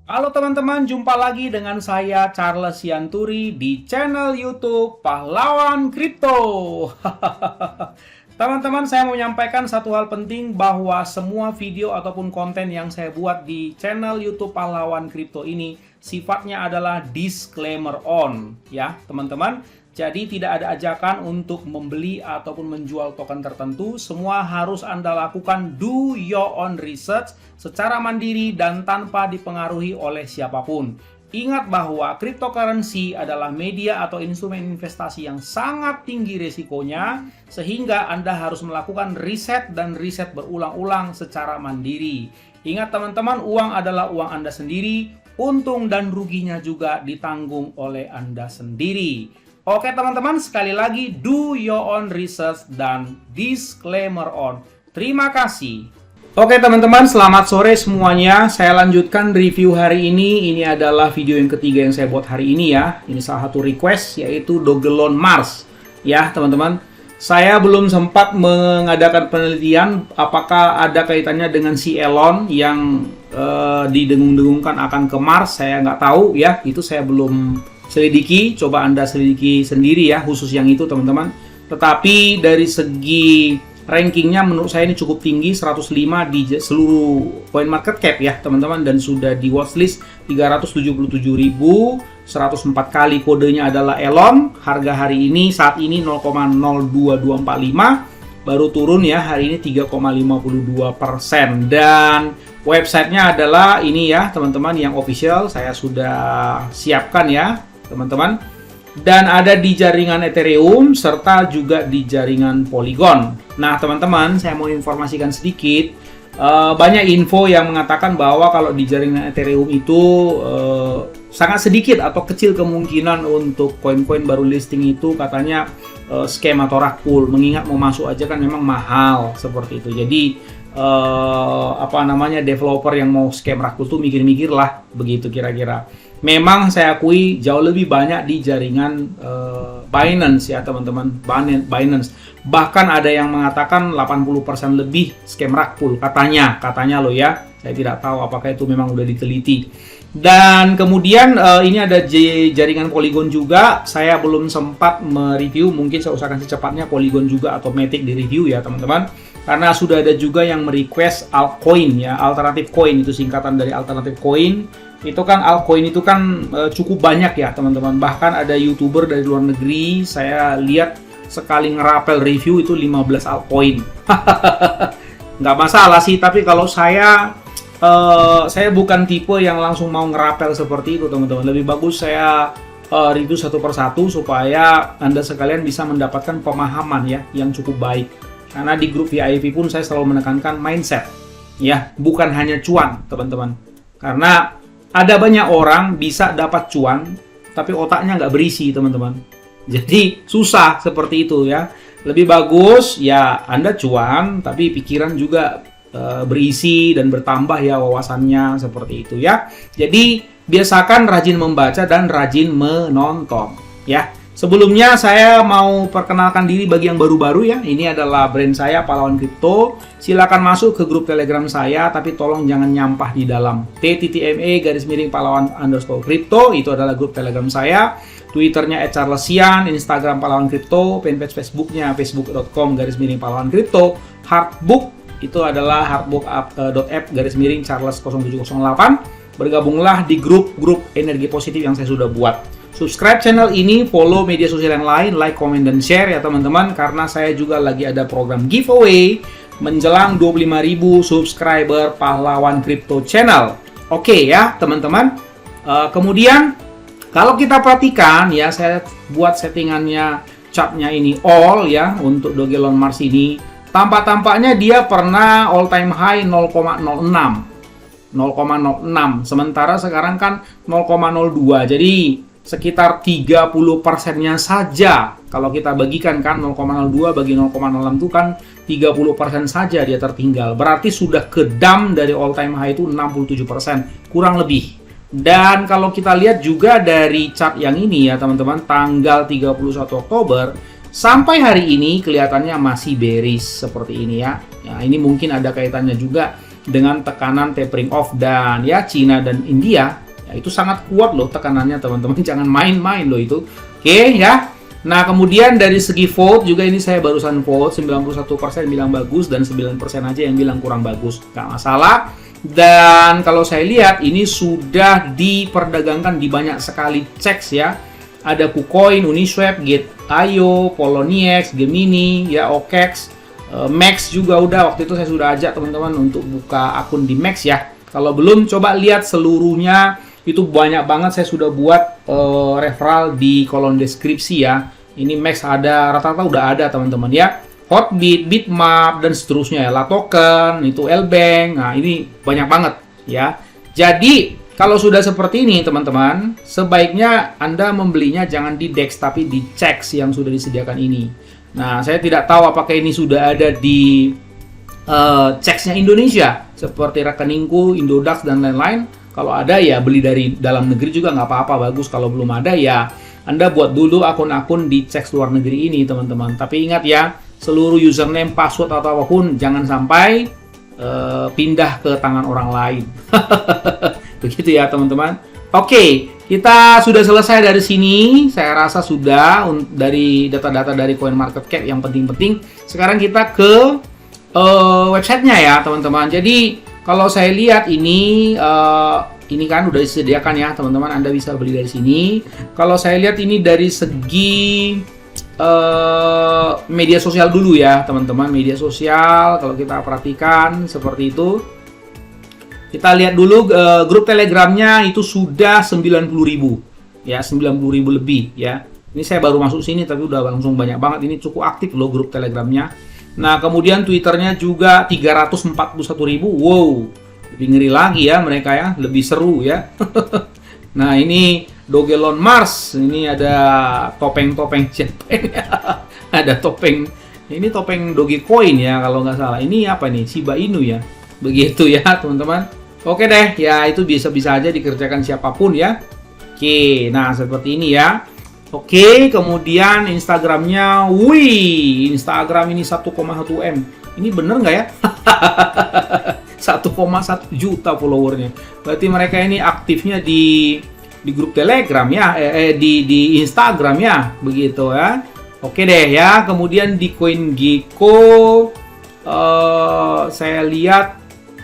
Halo teman-teman, jumpa lagi dengan saya Charles Sianturi di channel YouTube Pahlawan Kripto. Teman-teman, saya mau menyampaikan satu hal penting bahwa semua video ataupun konten yang saya buat di channel YouTube Pahlawan Kripto ini sifatnya adalah disclaimer on, ya teman-teman. Jadi tidak ada ajakan untuk membeli ataupun menjual token tertentu. Semua harus Anda lakukan do your own research secara mandiri dan tanpa dipengaruhi oleh siapapun. Ingat bahwa cryptocurrency adalah media atau instrumen investasi yang sangat tinggi risikonya, sehingga Anda harus melakukan riset dan riset berulang-ulang secara mandiri. Ingat teman-teman, uang adalah uang Anda sendiri, untung dan ruginya juga ditanggung oleh Anda sendiri. Oke teman-teman, sekali lagi do your own research dan disclaimer on. Terima kasih. Oke teman-teman, selamat sore semuanya. Saya lanjutkan review hari ini. Ini adalah video yang ketiga yang saya buat hari ini ya. Ini salah satu request, yaitu Dogelon Mars. Ya teman-teman, saya belum sempat mengadakan penelitian apakah ada kaitannya dengan si Elon yang didengung-dengungkan akan ke Mars. Saya nggak tahu ya, itu saya belum selidiki. Coba Anda selidiki sendiri ya, khusus yang itu teman-teman. Tetapi dari segi rankingnya menurut saya ini cukup tinggi, 105 di seluruh coin market cap ya teman-teman, dan sudah di watchlist 377.104 kali. Kodenya adalah Elon. Harga hari ini saat ini 0,02245, baru turun ya hari ini 3,52%, dan websitenya adalah ini ya teman-teman, yang official saya sudah siapkan ya teman-teman, dan ada di jaringan Ethereum serta juga di jaringan Polygon. Nah teman-teman, saya mau informasikan sedikit, banyak info yang mengatakan bahwa kalau di jaringan Ethereum itu sangat sedikit atau kecil kemungkinan untuk koin-koin baru listing itu katanya scam atau rug pull, mengingat mau masuk aja kan memang mahal seperti itu. Jadi developer yang mau scam rug pull tuh mikir-mikir lah begitu kira-kira. Memang saya akui jauh lebih banyak di jaringan Binance ya teman-teman, Binance. Bahkan ada yang mengatakan 80% lebih scam rug pull katanya loh ya. Saya tidak tahu apakah itu memang udah diteliti. Dan kemudian ini ada jaringan Polygon juga. Saya belum sempat mereview, mungkin saya usahakan secepatnya Polygon juga atau Matic di review ya teman-teman. Karena sudah ada juga yang merequest altcoin ya, alternative coin, itu singkatan dari alternative coin. Itu kan altcoin itu kan cukup banyak ya teman-teman. Bahkan ada YouTuber dari luar negeri, saya lihat sekali ngerapel review itu 15 altcoin. Nggak masalah sih, tapi kalau saya bukan tipe yang langsung mau ngerapel seperti itu teman-teman. Lebih bagus saya review satu persatu supaya Anda sekalian bisa mendapatkan pemahaman ya yang cukup baik. Karena di grup VIP pun saya selalu menekankan mindset ya, bukan hanya cuan teman-teman. Karena ada banyak orang bisa dapat cuan tapi otaknya nggak berisi teman-teman. Jadi susah seperti itu ya. Lebih bagus ya Anda cuan tapi pikiran juga berisi dan bertambah ya wawasannya seperti itu ya. Jadi biasakan rajin membaca dan rajin menonton ya. Sebelumnya saya mau perkenalkan diri bagi yang baru-baru ya. Ini adalah brand saya Pahlawan Kripto. Silakan masuk ke grup Telegram saya, tapi tolong jangan nyampah di dalam. t.me/pahlawan_kripto itu adalah grup Telegram saya. Twitternya @charlesian, Instagram Pahlawan Kripto, fanpage Facebooknya facebook.com/pahlawan_kripto. Hardbook itu adalah hardbook.app/charles0708. Bergabunglah di grup energi positif yang saya sudah buat. Subscribe channel ini, follow media sosial yang lain, like, comment, dan share ya teman-teman. Karena saya juga lagi ada program giveaway menjelang 25.000 subscriber Pahlawan Kripto Channel. Oke ya teman-teman. Kemudian kalau kita perhatikan ya, saya buat settingannya chartnya ini all ya untuk Dogelon Mars ini. Tampaknya dia pernah all time high 0,06. Sementara sekarang kan 0,02. Jadi sekitar 30%-nya saja. Kalau kita bagikan kan 0,02 bagi 0,06 itu kan 30% saja dia tertinggal. Berarti sudah kedam dari all time high itu 67%, kurang lebih. Dan kalau kita lihat juga dari chart yang ini ya teman-teman, tanggal 31 Oktober sampai hari ini kelihatannya masih bearish seperti ini ya. Nah, ini mungkin ada kaitannya juga dengan tekanan tapering off, dan ya Cina dan India ya, itu sangat kuat loh tekanannya teman-teman, jangan main-main loh itu. Oke ya. Nah, kemudian dari segi vote juga ini saya barusan vote, 91% bilang bagus dan 9% aja yang bilang kurang bagus. Nggak masalah. Dan kalau saya lihat ini sudah diperdagangkan di banyak sekali checks ya. Ada KuCoin, Uniswap, Gate.io, Poloniex, Gemini, ya OKEX, Max juga udah. Waktu itu saya sudah ajak teman-teman untuk buka akun di Max ya. Kalau belum, coba lihat seluruhnya. Itu banyak banget, saya sudah buat referral di kolom deskripsi ya. Ini Max ada, rata-rata udah ada teman-teman ya. Hotbit, Bitmap, dan seterusnya ya. Latoken, itu Lbank. Nah, ini banyak banget ya. Jadi, kalau sudah seperti ini teman-teman, sebaiknya Anda membelinya jangan di DEX tapi di CEX yang sudah disediakan ini. Nah, saya tidak tahu apakah ini sudah ada di CEX-nya Indonesia seperti rekeningku, Indodax, dan lain-lain. Kalau ada ya beli dari dalam negeri juga nggak apa-apa, bagus. Kalau belum ada ya Anda buat dulu akun-akun di CEX luar negeri ini teman-teman. Tapi ingat ya, seluruh username, password atau apapun jangan sampai pindah ke tangan orang lain. Begitu ya teman-teman. Oke, kita sudah selesai dari sini. Saya rasa sudah dari data-data dari CoinMarketCap yang penting-penting. Sekarang kita ke websitenya ya teman-teman. Jadi kalau saya lihat ini kan udah disediakan ya teman-teman, Anda bisa beli dari sini. Kalau saya lihat ini dari segi media sosial dulu ya teman-teman, media sosial kalau kita perhatikan seperti itu. Kita lihat dulu grup Telegramnya itu sudah 90.000 ya, 90.000 lebih ya. Ini saya baru masuk sini tapi udah langsung banyak banget, ini cukup aktif loh grup Telegramnya. Nah, kemudian Twitternya juga 341.000. Wow, lebih ngeri lagi ya mereka ya, lebih seru ya. Nah, ini Dogelon Mars. Ini ada topeng-topeng jetpack. Ada topeng. Ini topeng Dogecoin ya kalau nggak salah. Ini apa nih? Shiba Inu ya. Begitu ya, teman-teman. Oke deh, ya itu bisa-bisa aja dikerjakan siapapun ya. Oke, nah seperti ini ya. Oke, kemudian Instagramnya, wih, Instagram ini 1,1 M. Ini bener nggak ya? 1,1 juta followernya. Berarti mereka ini aktifnya di grup Telegram ya, di Instagram ya, begitu ya. Oke deh ya. Kemudian di CoinGecko, saya lihat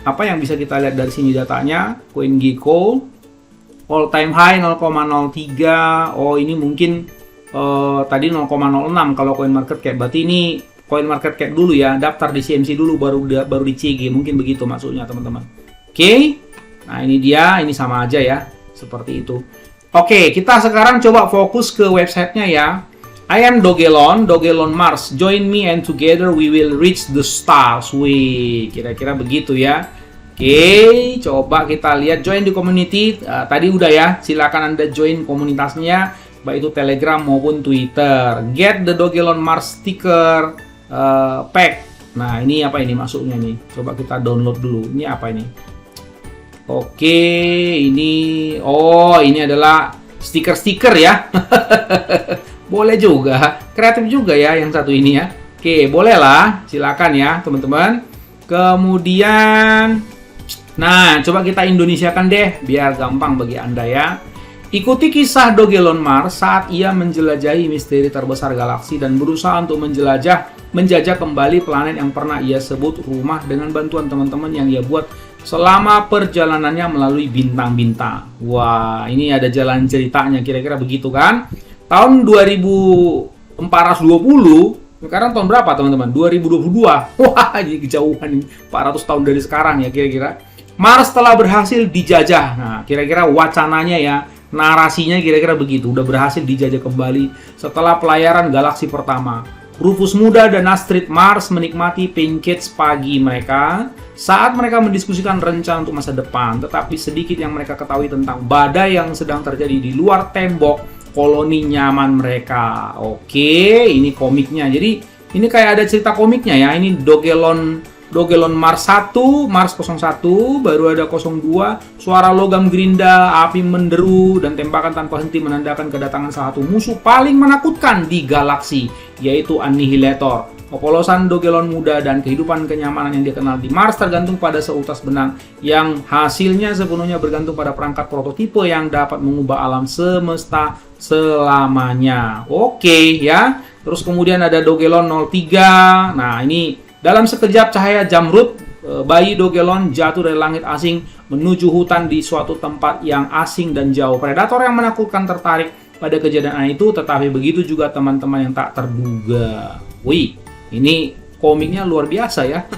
apa yang bisa kita lihat dari sini datanya. CoinGecko all time high 0,03. Oh, ini mungkin tadi 0,06 kalau CoinMarketCap. Berarti ini CoinMarketCap dulu ya, daftar di CMC dulu baru di CG. Mungkin begitu maksudnya, teman-teman. Oke. Nah, ini dia, ini sama aja ya. Seperti itu. Oke, kita sekarang coba fokus ke websitenya ya. I am Dogelon Mars. Join me and together we will reach the stars. Wih, kira-kira begitu ya. Oke, coba kita lihat join di community. Tadi udah ya, silakan Anda join komunitasnya, baik itu Telegram maupun Twitter. Get the Dogelon Mars sticker pack. Nah, ini apa ini maksudnya nih? Coba kita download dulu. Ini apa ini? Oke, ini adalah stiker-stiker ya. Boleh juga, kreatif juga ya yang satu ini ya. Oke, boleh lah, silakan ya teman-teman. Kemudian, nah coba kita Indonesiakan deh, biar gampang bagi Anda ya. Ikuti kisah Dogelon Mars saat ia menjelajahi misteri terbesar galaksi dan berusaha untuk menjajah kembali planet yang pernah ia sebut rumah dengan bantuan teman-teman yang ia buat selama perjalanannya melalui bintang-bintang. Wah, ini ada jalan ceritanya, kira-kira begitu kan? Tahun 2420, sekarang tahun berapa teman-teman? 2022. Wah, ini kejauhan 400 tahun dari sekarang ya kira-kira. Mars telah berhasil dijajah. Nah, kira-kira wacananya ya, narasinya kira-kira begitu. Udah berhasil dijajah kembali setelah pelayaran galaksi pertama. Rufus Muda dan Astrid Mars menikmati pancakes pagi mereka saat mereka mendiskusikan rencana untuk masa depan. Tetapi sedikit yang mereka ketahui tentang badai yang sedang terjadi di luar tembok koloni nyaman mereka. Oke, ini komiknya. Jadi ini kayak ada cerita komiknya ya. Ini Dogelon Mars 1, Mars 01, baru ada 02, suara logam gerinda, api menderu, dan tembakan tanpa henti menandakan kedatangan salah satu musuh paling menakutkan di galaksi, yaitu Annihilator. Opolosan Dogelon muda dan kehidupan kenyamanan yang dia kenal di Mars tergantung pada seutas benang yang hasilnya sepenuhnya bergantung pada perangkat prototipe yang dapat mengubah alam semesta selamanya. Oke ya. Terus kemudian ada Dogelon 03. Nah, ini dalam sekejap cahaya Jamrud, bayi Dogelon jatuh dari langit asing menuju hutan di suatu tempat yang asing dan jauh. Predator yang menakutkan tertarik pada kejadian itu, tetapi begitu juga teman-teman yang tak terduga. Wih, ini komiknya luar biasa ya.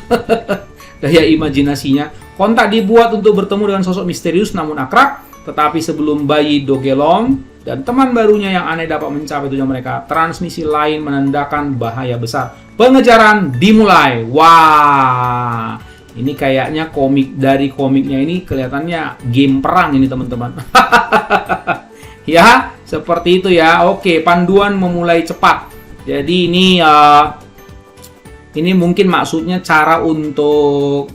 Daya imajinasinya. Kontak dibuat untuk bertemu dengan sosok misterius namun akrab, tetapi sebelum bayi Dogelon dan teman barunya yang aneh dapat mencapai tujuan mereka, transmisi lain menandakan bahaya besar. Pengejaran dimulai. Wah, ini kayaknya dari komiknya ini kelihatannya game perang ini teman-teman. Ya, seperti itu ya. Oke, panduan memulai cepat. Jadi ini mungkin maksudnya cara untuk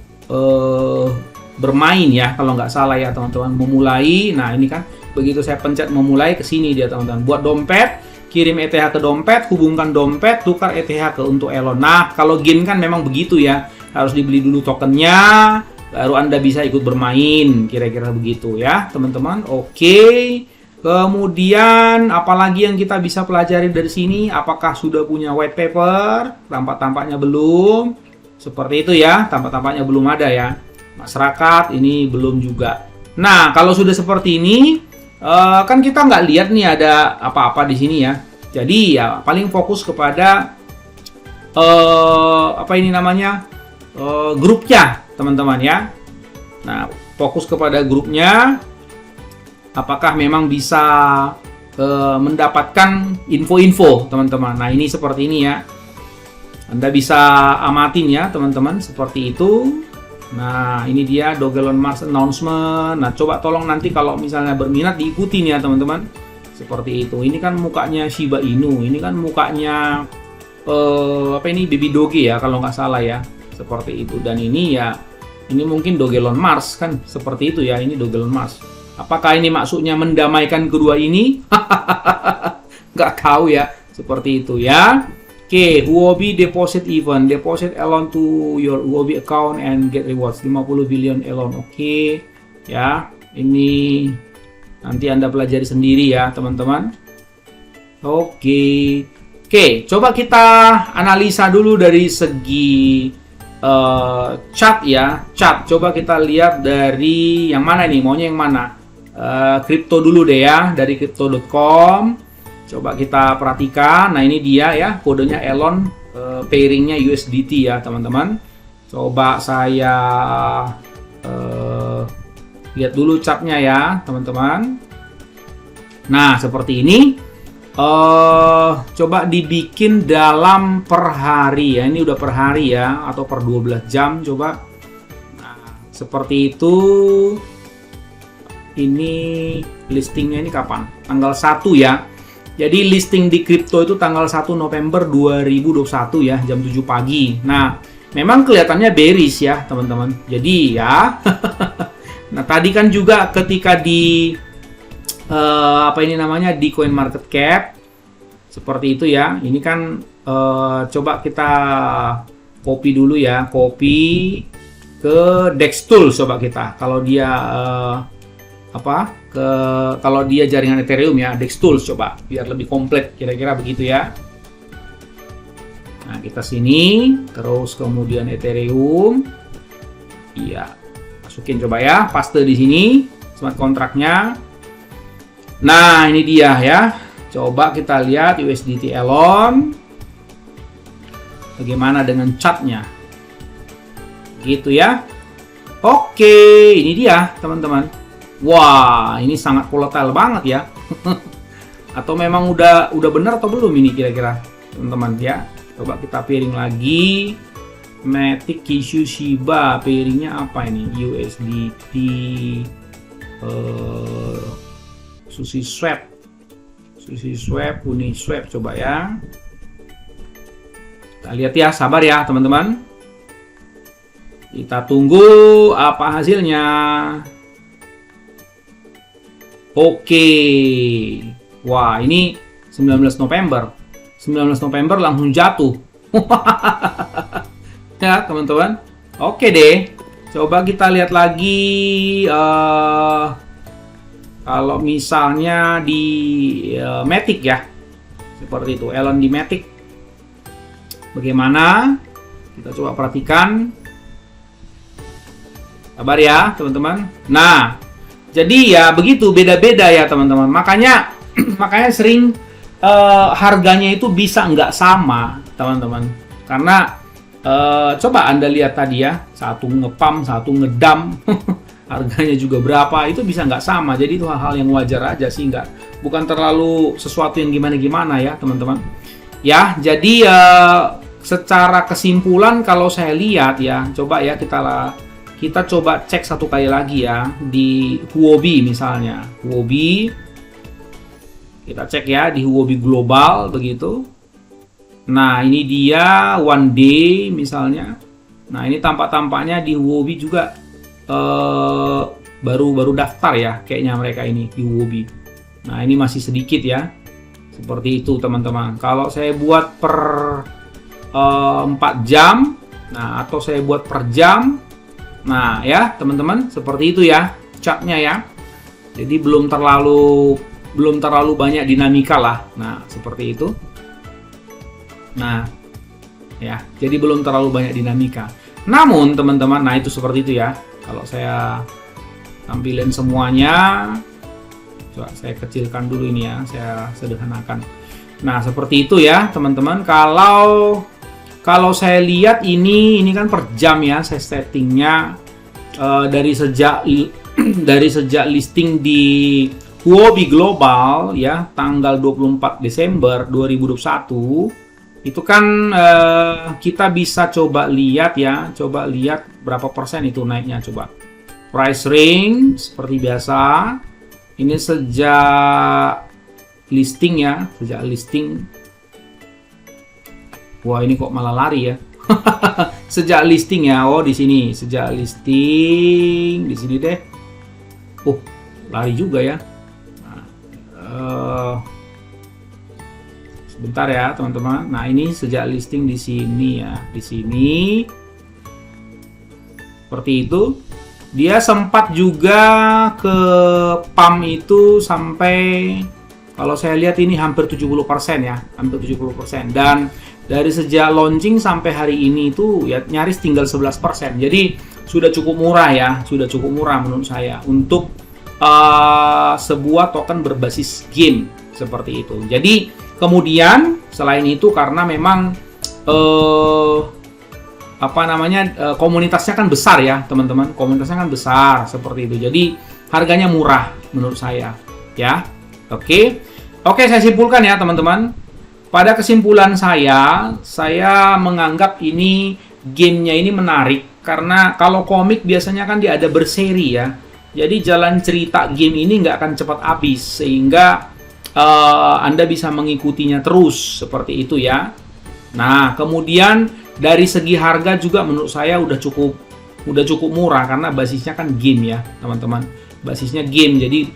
bermain ya, kalau nggak salah ya teman-teman. Memulai. Nah, ini kan begitu saya pencet memulai, ke sini dia teman-teman. Buat dompet, kirim ETH ke dompet, hubungkan dompet, tukar ETH untuk Elon. Nah, kalau game kan memang begitu ya. Harus dibeli dulu tokennya, baru Anda bisa ikut bermain. Kira-kira begitu ya, teman-teman. Oke. Kemudian, apalagi yang kita bisa pelajari dari sini? Apakah sudah punya white paper? Tampak-tampaknya belum. Seperti itu ya, tampak-tampaknya belum ada ya. Masyarakat, ini belum juga. Nah, kalau sudah seperti ini, kan kita nggak lihat nih ada apa-apa di sini ya. Jadi ya paling fokus kepada grupnya teman-teman ya. Nah, fokus kepada grupnya. Apakah memang bisa mendapatkan info-info teman-teman. Nah, ini seperti ini ya. Anda bisa amatin ya teman-teman, seperti itu. Nah, ini dia Dogelon Mars announcement. Nah, coba tolong nanti kalau misalnya berminat diikutin ya teman-teman. Seperti itu. Ini kan mukanya Shiba Inu. Ini kan mukanya Baby Doge ya kalau nggak salah ya. Seperti itu. Dan ini ya, ini mungkin Dogelon Mars kan. Seperti itu ya, ini Dogelon Mars. Apakah ini maksudnya mendamaikan kedua ini? Nggak tahu ya. Seperti itu ya. Oke, Huobi deposit event. Deposit Elon to your Huobi account and get rewards. 50 billion Elon. Oke. Ya, ini nanti Anda pelajari sendiri ya, teman-teman. Oke. Oke, coba kita analisa dulu dari segi chart ya. Chart. Coba kita lihat dari yang mana nih? Maunya yang mana? Kripto dulu deh ya, dari crypto.com. Coba kita perhatikan. Nah, ini dia ya, kodenya Elon, pairingnya USDT ya teman-teman. Coba saya lihat dulu chartnya ya teman-teman. Nah, seperti ini. Coba dibikin dalam per hari ya. Ini udah per hari ya, atau per 12 jam coba. Nah, seperti itu. Ini listingnya ini kapan? Tanggal 1 ya. Jadi listing di kripto itu tanggal 1 November 2021 ya, jam 7 pagi. Nah, memang kelihatannya bearish ya, teman-teman. Jadi ya. Nah, tadi kan juga ketika di di coin market cap seperti itu ya. Ini kan coba kita copy dulu ya, copy ke Dex Tools coba kita. Kalau dia kalau dia jaringan Ethereum ya, Dex Tools coba biar lebih komplit, kira-kira begitu ya. Nah, kita sini terus kemudian Ethereum. Iya. Masukin coba ya, paste di sini smart kontraknya. Nah, ini dia ya. Coba kita lihat USDT Elon. Bagaimana dengan chartnya? Gitu ya. Oke, ini dia teman-teman. Wah, ini sangat volatile banget ya. Atau memang udah benar atau belum ini kira-kira teman-teman ya. Coba kita pairing lagi. Matic Kishu Shiba, pairingnya apa ini? USDT SushiSwap, Uniswap coba ya. Kita lihat ya, sabar ya teman-teman. Kita tunggu apa hasilnya. Oke. Wah, ini 19 November langsung jatuh. Ya, teman-teman. Oke deh. Coba kita lihat lagi kalau misalnya di Matic ya. Seperti itu, Elon di Matic. Bagaimana? Kita coba perhatikan. Sabar ya, teman-teman. Nah, jadi ya begitu, beda-beda ya, teman-teman. Makanya sering harganya itu bisa nggak sama, teman-teman. Karena coba Anda lihat tadi ya, satu ngepam, satu ngedam, harganya juga berapa, itu bisa nggak sama. Jadi itu hal-hal yang wajar aja sih, bukan terlalu sesuatu yang gimana-gimana ya, teman-teman. Ya, jadi secara kesimpulan kalau saya lihat ya, coba ya kita coba cek satu kali lagi ya di Huobi misalnya. Huobi, kita cek ya di Huobi global begitu. Nah, ini dia one day misalnya. Nah, ini tampaknya di Huobi juga baru daftar ya kayaknya mereka ini di Huobi. Nah, ini masih sedikit ya. Seperti itu, teman-teman. Kalau saya buat per 4 jam, nah atau saya buat per jam, nah ya teman-teman, seperti itu ya chartnya ya. Jadi belum terlalu banyak dinamika lah. Nah, seperti itu. Nah, ya, jadi belum terlalu banyak dinamika. Namun teman-teman, nah itu seperti itu ya. Kalau saya tampilin semuanya, coba saya kecilkan dulu ini ya, saya sederhanakan. Nah, seperti itu ya teman-teman. Kalau saya lihat ini kan per jam ya, saya settingnya dari sejak listing di Huobi Global ya, tanggal 24 Desember 2021. Itu kan kita bisa coba lihat ya, coba lihat berapa persen itu naiknya, coba. Price range seperti biasa. Ini sejak listing ya, sejak listing. Wah, ini kok malah lari ya. Sejak listing ya. Oh, di sini sejak listing, di sini deh. Lari juga ya. Nah, sebentar ya, teman-teman. Nah, ini sejak listing di sini ya, di sini. Seperti itu. Dia sempat juga ke pump itu sampai, kalau saya lihat ini hampir 70% ya, hampir 70%. Dan dari sejak launching sampai hari ini itu ya nyaris tinggal 11%. Jadi sudah cukup murah ya, sudah cukup murah menurut saya untuk sebuah token berbasis game seperti itu. Jadi kemudian selain itu karena memang komunitasnya kan besar ya teman-teman, komunitasnya kan besar seperti itu. Jadi harganya murah menurut saya ya. Oke, saya simpulkan ya teman-teman. Pada kesimpulan saya menganggap ini gamenya ini menarik karena kalau komik biasanya kan dia ada berseri ya. Jadi jalan cerita game ini nggak akan cepat habis sehingga Anda bisa mengikutinya terus seperti itu ya. Nah, kemudian dari segi harga juga menurut saya udah cukup murah karena basisnya kan game ya teman-teman. Basisnya game, jadi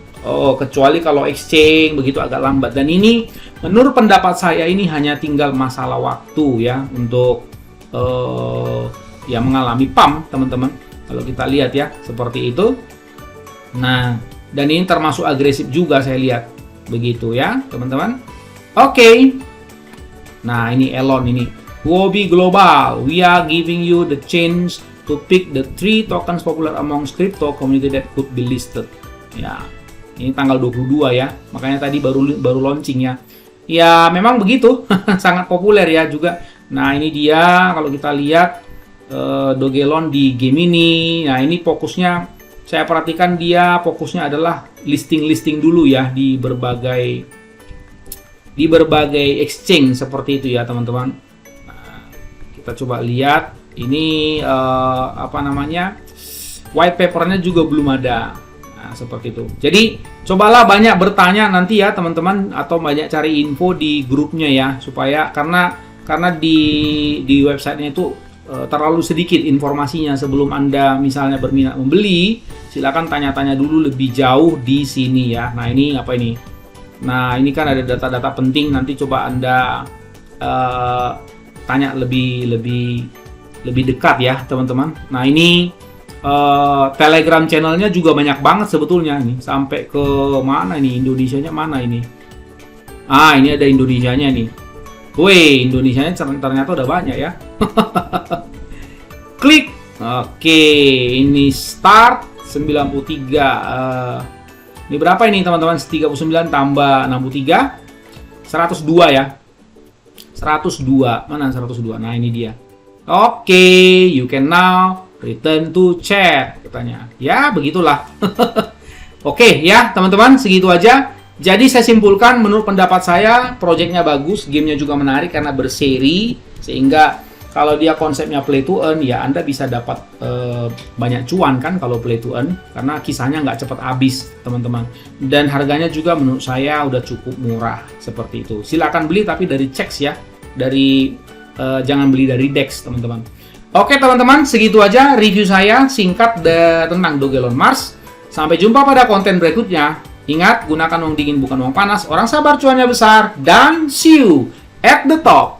kecuali kalau exchange begitu agak lambat. Dan ini menurut pendapat saya ini hanya tinggal masalah waktu ya untuk ya mengalami pump teman-teman. Kalau kita lihat ya seperti itu. Nah, dan ini termasuk agresif juga saya lihat begitu ya teman-teman. Oke. Nah, ini Elon ini. Huobi Global, we are giving you the chance to pick the 3 tokens popular among crypto community that could be listed. Ya, ini tanggal 22 ya, makanya tadi baru launching ya. Ya, memang begitu, sangat populer ya juga. Nah, ini dia kalau kita lihat Dogelon di game ini. Nah, ini fokusnya, saya perhatikan dia fokusnya adalah listing dulu ya di berbagai exchange seperti itu ya teman-teman. Kita coba lihat ini white papernya juga belum ada. Nah, seperti itu. Jadi cobalah banyak bertanya nanti ya teman-teman, atau banyak cari info di grupnya ya, supaya karena di websitenya itu terlalu sedikit informasinya. Sebelum Anda misalnya berminat membeli, silakan tanya-tanya dulu lebih jauh di sini ya. Nah, ini apa ini? Nah, ini kan ada data-data penting, nanti coba Anda tanya lebih dekat ya teman-teman. Nah ini Telegram channelnya juga banyak banget sebetulnya nih, sampai ke mana ini, Indonesianya mana ini? Ini ada Indonesianya nih. Wih, Indonesianya ternyata udah banyak ya. Klik. Oke, ini start 93. Ini berapa ini teman-teman? 39 tambah 63 102 ya. 102. Mana 102? Nah, ini dia. Oke, you can now return to chat katanya. Ya, begitulah. Oke, ya, teman-teman, segitu aja. Jadi saya simpulkan, menurut pendapat saya, projectnya bagus, gamenya juga menarik karena berseri, sehingga kalau dia konsepnya play to earn, ya Anda bisa dapat banyak cuan kan kalau play to earn, karena kisahnya nggak cepat habis, teman-teman. Dan harganya juga menurut saya udah cukup murah, seperti itu. Silakan beli, tapi dari checks ya, jangan beli dari DEX, teman-teman. Oke teman-teman, segitu aja review saya singkat tentang Dog Elon Mars. Sampai jumpa pada konten berikutnya. Ingat, gunakan uang dingin bukan uang panas. Orang sabar cuannya besar. Dan see you at the top.